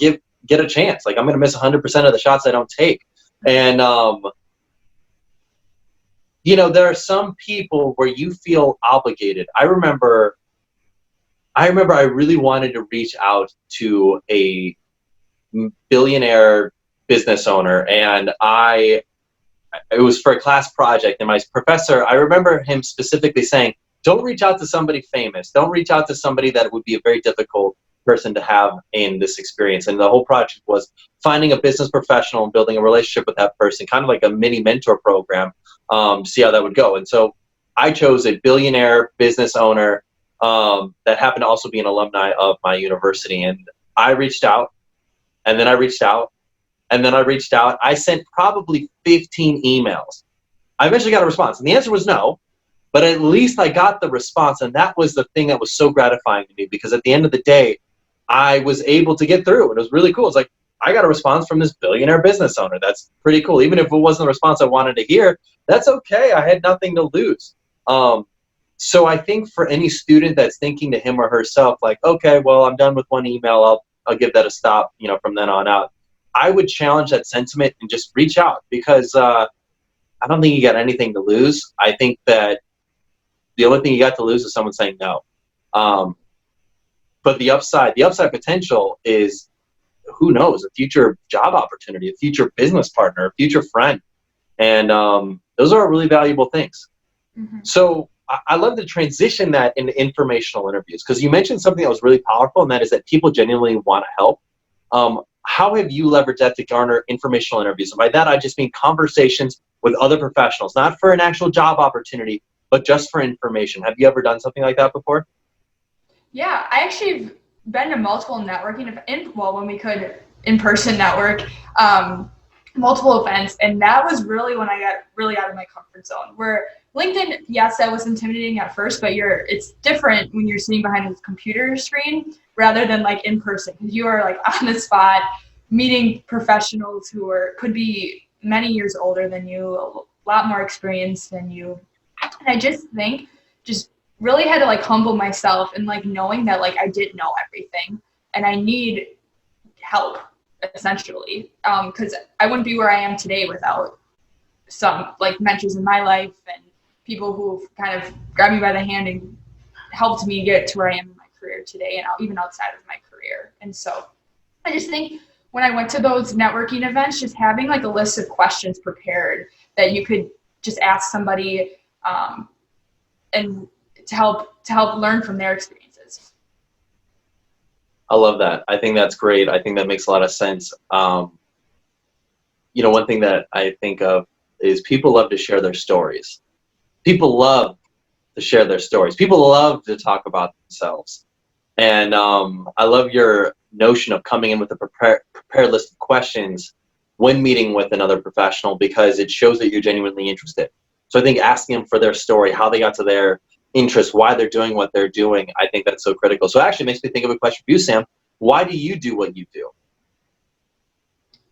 get a chance. Like, I'm going to miss 100% of the shots I don't take. And there are some people where you feel obligated. I remember I really wanted to reach out to a billionaire business owner, and it was for a class project, and my professor, I remember him specifically saying, don't reach out to somebody famous. Don't reach out to somebody that would be a very difficult person to have in this experience. And the whole project was finding a business professional and building a relationship with that person, kind of like a mini mentor program, to see how that would go. And so I chose a billionaire business owner that happened to also be an alumni of my university. And I reached out, and then I reached out, and then I reached out. I sent probably 15 emails. I eventually got a response, and the answer was no, but at least I got the response, and that was the thing that was so gratifying to me, because at the end of the day, I was able to get through, and it was really cool. It's like, I got a response from this billionaire business owner. That's pretty cool. Even if it wasn't the response I wanted to hear, that's okay. I had nothing to lose. So I think for any student that's thinking to him or herself, like, okay, well, I'm done with one email, I'll give that a stop, from then on out. I would challenge that sentiment and just reach out, because I don't think you got anything to lose. I think that the only thing you got to lose is someone saying no. But the upside potential is, who knows, a future job opportunity, a future business partner, a future friend. And those are really valuable things. Mm-hmm. So I love to transition that into informational interviews, because you mentioned something that was really powerful, and that is that people genuinely want to help. How have you leveraged that to garner informational interviews? And by that, I just mean conversations with other professionals, not for an actual job opportunity, but just for information. Have you ever done something like that before? Yeah, I actually have been to multiple networking when we could in-person network, multiple events, and that was really when I got really out of my comfort zone. Where LinkedIn, yes, that was intimidating at first, but it's different when you're sitting behind a computer screen rather than like in person, because you are like on the spot meeting professionals who could be many years older than you, a lot more experienced than you. And I just think really had to like humble myself, and like knowing that like I didn't know everything and I need help, essentially, because I wouldn't be where I am today without some like mentors in my life and people who've kind of grabbed me by the hand and helped me get to where I am in my career today, and even outside of my career. And so I just think when I went to those networking events, just having like a list of questions prepared that you could just ask somebody, and to help learn from their experiences. I love that. I think that's great. I think that makes a lot of sense. One thing that I think of is people love to share their stories. People love to share their stories. People love to talk about themselves. And I love your notion of coming in with a prepared list of questions when meeting with another professional, because it shows that you're genuinely interested. So I think asking them for their story, how they got to their interest, why they're doing what they're doing, I think that's so critical. So it actually makes me think of a question for you, Sam. Why do you do what you do?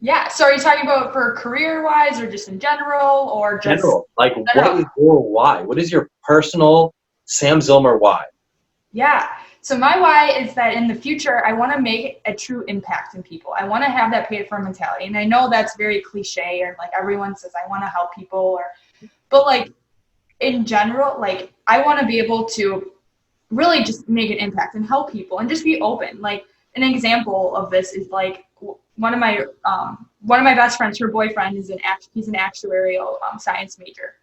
Yeah, so are you talking about for career-wise, or just in general, or just general? Like, what is your why? What is your personal Sam Zillmer why? Yeah, so my why is that in the future, I want to make a true impact in people. I want to have that pay-it-forward mentality. And I know that's very cliche, or like everyone says, I want to help people, but like in general, like I want to be able to really just make an impact and help people and just be open. Like an example of this is like one of my best friends, her boyfriend he's an actuarial science major.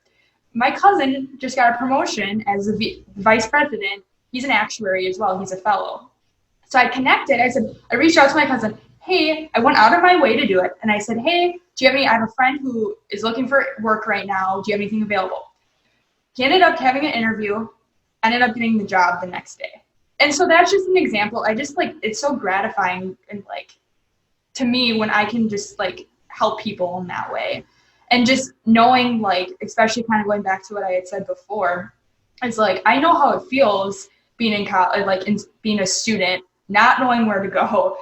My cousin just got a promotion as a vice president. He's an actuary as well. He's a fellow. So I connected. I reached out to my cousin. Hey, I went out of my way to do it. And I said, hey, do you have I have a friend who is looking for work right now. Do you have anything available? He ended up having an interview, ended up getting the job the next day. And so that's just an example. I just like, it's so gratifying and like to me when I can just like help people in that way. And just knowing, like, especially kind of going back to what I had said before, it's like, I know how it feels being in college, like being a student, not knowing where to go,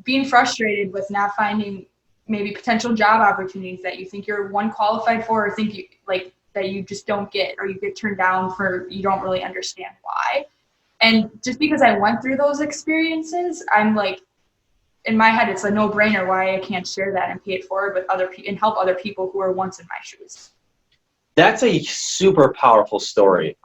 being frustrated with not finding maybe potential job opportunities that you think you're one qualified for, or think you like that you just don't get, or you get turned down for, you don't really understand why. And just because I went through those experiences, I'm like, in my head, it's a no-brainer why I can't share that and pay it forward with other people and help other people who are once in my shoes. That's a super powerful story.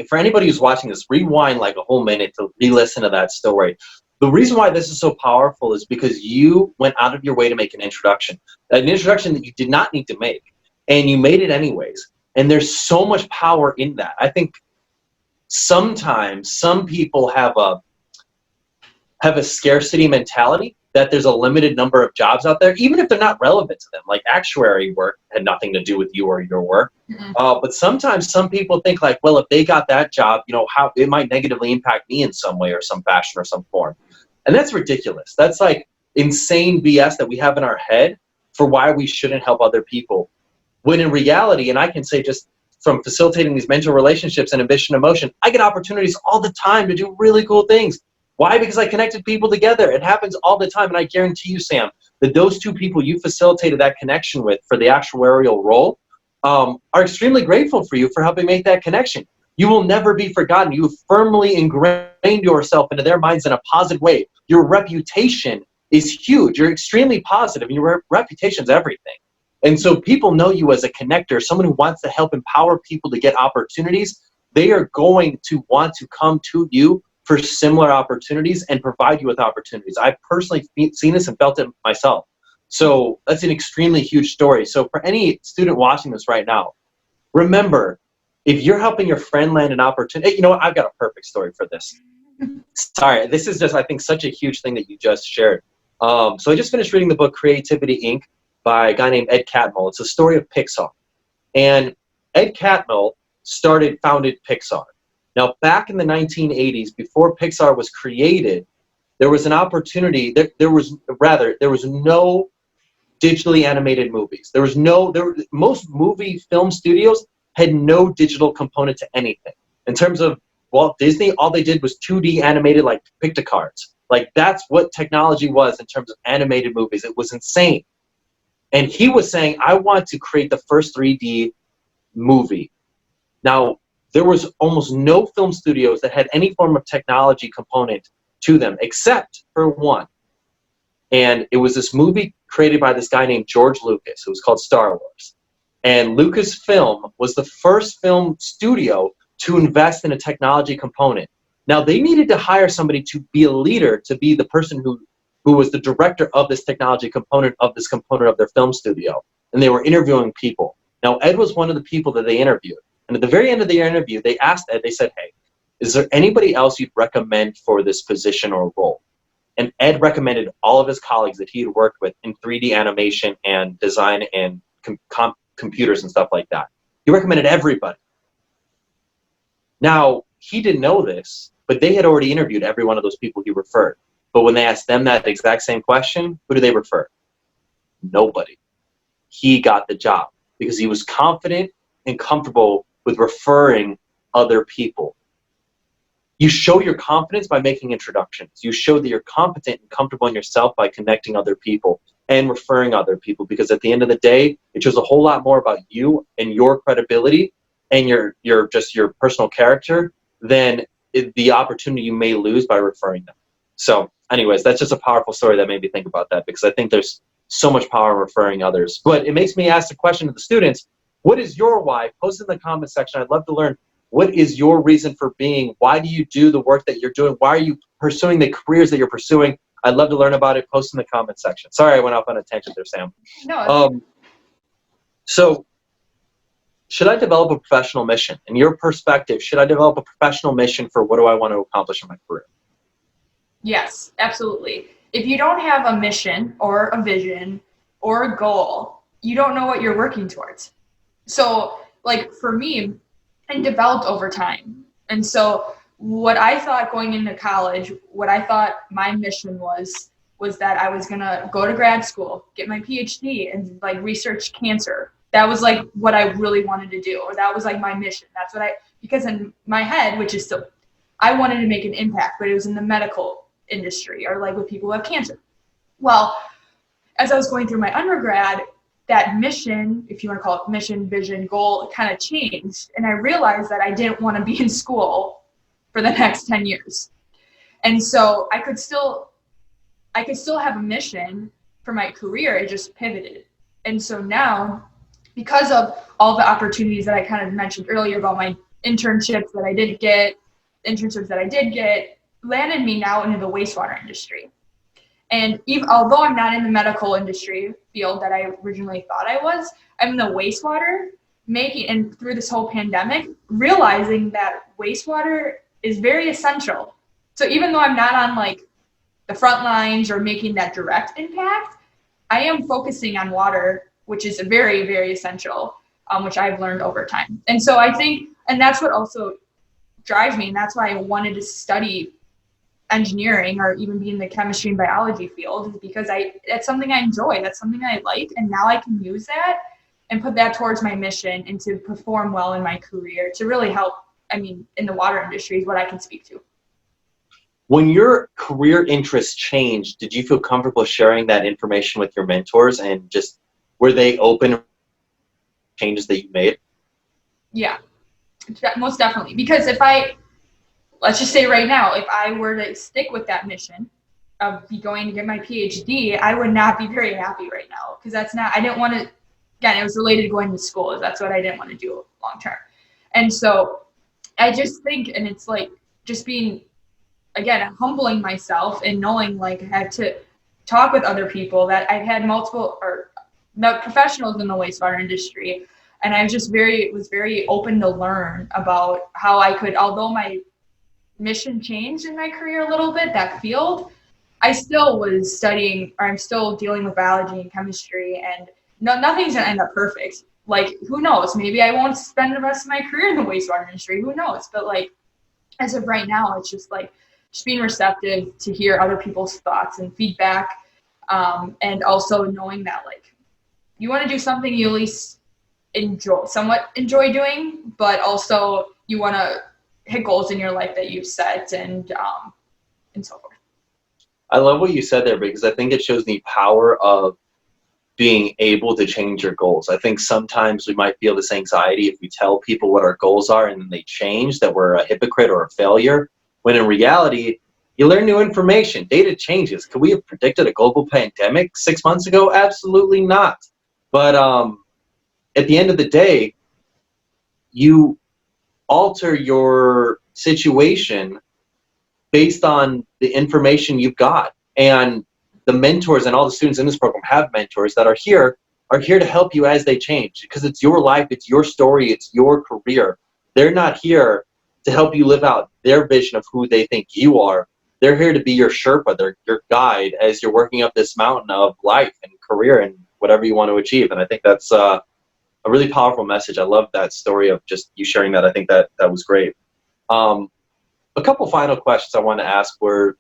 For anybody who's watching this, rewind like a whole minute to re-listen to that story. The reason why this is so powerful is because you went out of your way to make an introduction that you did not need to make, and you made it anyways. And there's so much power in that. I think sometimes some people have a scarcity mentality, that there's a limited number of jobs out there, even if they're not relevant to them. Like actuary work had nothing to do with you or your work. Mm-hmm. But sometimes some people think like, well, if they got that job, how it might negatively impact me in some way or some fashion or some form. And that's ridiculous. That's like insane BS that we have in our head for why we shouldn't help other people. When in reality, and I can say just from facilitating these mental relationships and ambition emotion, I get opportunities all the time to do really cool things. Why? Because I connected people together. It happens all the time. And I guarantee you, Sam, that those two people you facilitated that connection with for the actuarial role are extremely grateful for you for helping make that connection. You will never be forgotten. You have firmly ingrained yourself into their minds in a positive way. Your reputation is huge. You're extremely positive, and your reputation is everything. And so people know you as a connector, someone who wants to help empower people to get opportunities. They are going to want to come to you for similar opportunities and provide you with opportunities. I've personally seen this and felt it myself. So that's an extremely huge story. So for any student watching this right now, remember, if you're helping your friend land an opportunity, you know what, I've got a perfect story for this. Sorry, this is just, I think, such a huge thing that you just shared. So I just finished reading the book Creativity, Inc. by a guy named Ed Catmull. It's a story of Pixar. And Ed Catmull founded Pixar. Now, back in the 1980s, before Pixar was created, there was an opportunity. There was no digitally animated movies. Most film studios had no digital component to anything. In terms of Walt Disney, all they did was 2D animated, like pictocards. Like that's what technology was in terms of animated movies. It was insane. And he was saying, I want to create the first 3D movie. Now, there was almost no film studios that had any form of technology component to them, except for one. And it was this movie created by this guy named George Lucas. It was called Star Wars. And Lucasfilm was the first film studio to invest in a technology component. Now, they needed to hire somebody to be a leader, to be the person who was the director of this technology component of their film studio. And they were interviewing people. Now, Ed was one of the people that they interviewed. And at the very end of the interview, they asked Ed, they said, hey, is there anybody else you'd recommend for this position or role? And Ed recommended all of his colleagues that he had worked with in 3D animation and design and computers and stuff like that. He recommended everybody. Now, he didn't know this, but they had already interviewed every one of those people he referred. But when they asked them that exact same question, who do they refer? Nobody. He got the job because he was confident and comfortable with referring other people. You show your confidence by making introductions. You show that you're competent and comfortable in yourself by connecting other people and referring other people, because at the end of the day, it shows a whole lot more about you and your credibility and your personal character than the opportunity you may lose by referring them. So anyways, that's just a powerful story that made me think about that, because I think there's so much power in referring others. But it makes me ask the question to the students, what is your why? Post in the comment section. I'd love to learn, what is your reason for being? Why do you do the work that you're doing? Why are you pursuing the careers that you're pursuing? I'd love to learn about it. Post in the comment section. Sorry, I went off on a tangent there, Sam. No. So should I develop a professional mission? In your perspective, should I develop a professional mission for what do I want to accomplish in my career? Yes, absolutely. If you don't have a mission or a vision or a goal, you don't know what you're working towards. So, like for me, I developed over time. And so what I thought going into college, what I thought my mission was that I was going to go to grad school, get my PhD, and like research cancer that was like what I really wanted to do, or that was like my mission. That's what because in my head, which is still, I wanted to make an impact, but it was in the medical industry or like with people who have cancer. Well, as I was going through my undergrad, that mission, if you want to call it mission, vision, goal, kind of changed. And I realized that I didn't want to be in school for the next 10 years. And so I could still have a mission for my career. It just pivoted. And so now, because of all the opportunities that I kind of mentioned earlier about my internships that I did get, landed me now into the wastewater industry. And although I'm not in the medical industry field that I originally thought I was, I'm in the wastewater and through this whole pandemic, realizing that wastewater is very essential. So even though I'm not on like the front lines or making that direct impact, I am focusing on water, which is very, very essential, which I've learned over time. And so I think, and that's what also drives me, and that's why I wanted to study engineering or even be in the chemistry and biology field, is because that's something I enjoy, that's something I like, and now I can use that and put that towards my mission and to perform well in my career to really help, in the water industry is what I can speak to. When your career interests changed, did you feel comfortable sharing that information with your mentors, and just were they open to changes that you made? Yeah, most definitely. Because let's just say right now, if I were to stick with that mission of going to get my PhD, I would not be very happy right now, because I didn't want to, again, it was related to going to school. That's what I didn't want to do long term. And so I just think, and it's like just being, again, humbling myself and knowing like I had to talk with other people that I've had multiple professionals in the wastewater industry. And I was very open to learn about how I could, although my mission changed in my career a little bit, that field, I still was studying, or I'm still dealing with biology and chemistry, and nothing's gonna end up perfect. Like, who knows? Maybe I won't spend the rest of my career in the wastewater industry. Who knows? But like, as of right now, it's just like just being receptive to hear other people's thoughts and feedback, and also knowing that like you want to do something you at least somewhat enjoy doing, but also you want to hit goals in your life that you've set, and so forth. I love what you said there, because I think it shows the power of being able to change your goals. I think sometimes we might feel this anxiety if we tell people what our goals are and then they change, that we're a hypocrite or a failure, when in reality, you learn new information, data changes. Could we have predicted a global pandemic 6 months ago? Absolutely not. But at the end of the day, you alter your situation based on the information you've got. And the mentors and all the students in this program have mentors that are here to help you as they change, because it's your life, it's your story, it's your career. They're not here to help you live out their vision of who they think you are. They're here to be your Sherpa, your guide as you're working up this mountain of life and career and whatever you want to achieve. And I think that's a really powerful message. I love that story of just you sharing that. I think that was great. A couple final questions I want to ask were,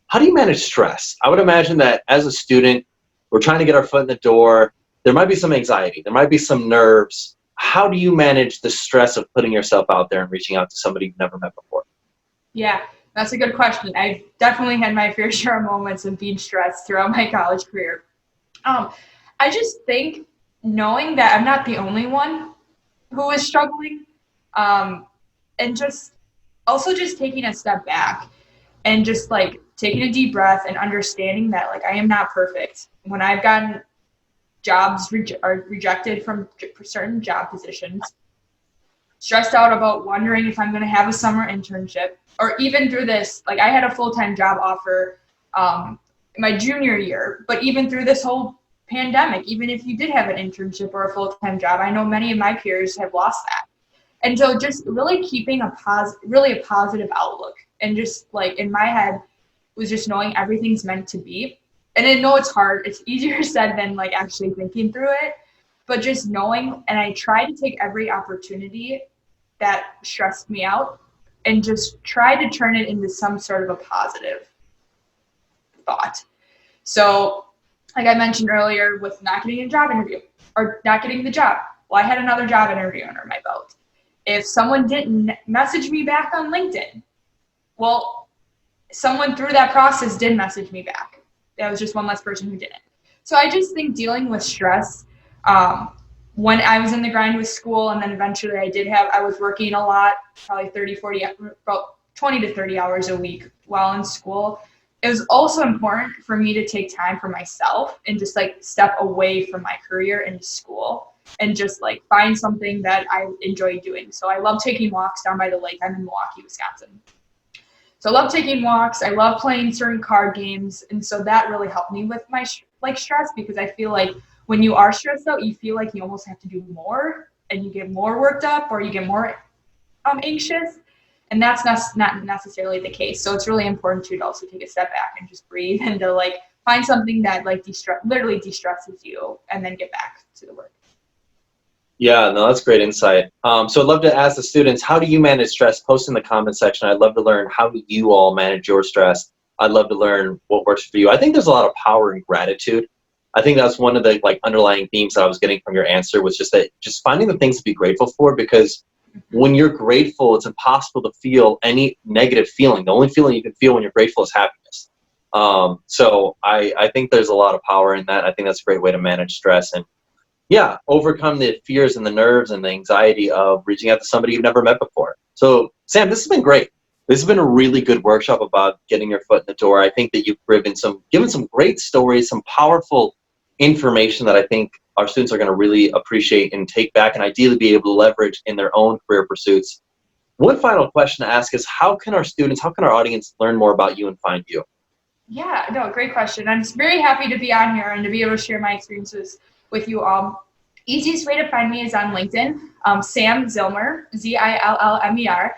how do you manage stress? I would imagine that as a student, we're trying to get our foot in the door. There might be some anxiety. There might be some nerves. How do you manage the stress of putting yourself out there and reaching out to somebody you've never met before? Yeah, that's a good question. I've definitely had my fair share of moments of being stressed throughout my college career. I just think knowing that I'm not the only one who is struggling, and just also just taking a step back and just like taking a deep breath and understanding that like I am not perfect. When I've gotten jobs rejected from certain job positions, stressed out about wondering if I'm going to have a summer internship, or even through this, like I had a full-time job offer my junior year, but even through this whole pandemic, even if you did have an internship or a full-time job, I know many of my peers have lost that. And so just really keeping a positive outlook, and just like in my head was just knowing everything's meant to be. And I know it's hard. It's easier said than like actually thinking through it, but just knowing, and I try to take every opportunity that stressed me out and just try to turn it into some sort of a positive thought. So like I mentioned earlier with not getting a job interview or not getting the job. Well, I had another job interview under my belt. If someone didn't message me back on LinkedIn, well, someone through that process did message me back. That was just one less person who didn't. So I just think dealing with stress, when I was in the grind with school, and then eventually I was working a lot, probably 20 to 30 hours a week while in school. It was also important for me to take time for myself and just like step away from my career into school and just like find something that I enjoy doing. So I love taking walks down by the lake. I'm in Milwaukee, Wisconsin. So I love taking walks. I love playing certain card games. And so that really helped me with my stress, because I feel like when you are stressed out, you feel like you almost have to do more and you get more worked up or you get more anxious. And that's not necessarily the case. So it's really important to also take a step back and just breathe and to like find something that like literally de-stresses you and then get back to the work. Yeah, no, that's great insight. So I'd love to ask the students, how do you manage stress? Post in the comment section. I'd love to learn how do you all manage your stress. I'd love to learn what works for you. I think there's a lot of power in gratitude. I think that's one of the like underlying themes that I was getting from your answer, was just that just finding the things to be grateful for, because when you're grateful, it's impossible to feel any negative feeling. The only feeling you can feel when you're grateful is happiness. So I think there's a lot of power in that. I think that's a great way to manage stress and, yeah, overcome the fears and the nerves and the anxiety of reaching out to somebody you've never met before. So, Sam, this has been great. This has been a really good workshop about getting your foot in the door. I think that you've given some great stories, some powerful information that I think our students are going to really appreciate and take back and ideally be able to leverage in their own career pursuits. One final question to ask is, how can our audience learn more about you and find you? Yeah, no, great question. I'm just very happy to be on here and to be able to share my experiences with you all. Easiest way to find me is on LinkedIn, Sam Zillmer, Zillmer.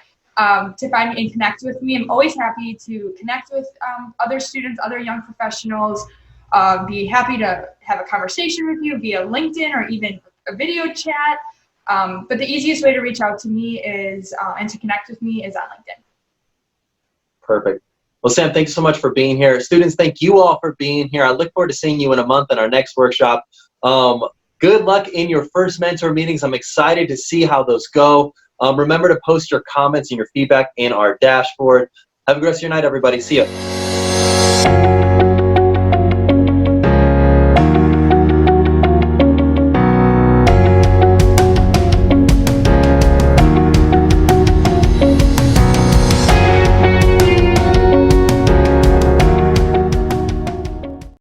To find me and connect with me. I'm always happy to connect with other students, other young professionals. Be happy to have a conversation with you via LinkedIn or even a video chat. But the easiest way to reach out to me is and to connect with me is on LinkedIn. Perfect. Well, Sam, thanks so much for being here. Students, thank you all for being here. I look forward to seeing you in a month in our next workshop. Good luck in your first mentor meetings. I'm excited to see how those go. Remember to post your comments and your feedback in our dashboard. Have a good rest of your night, everybody. See you.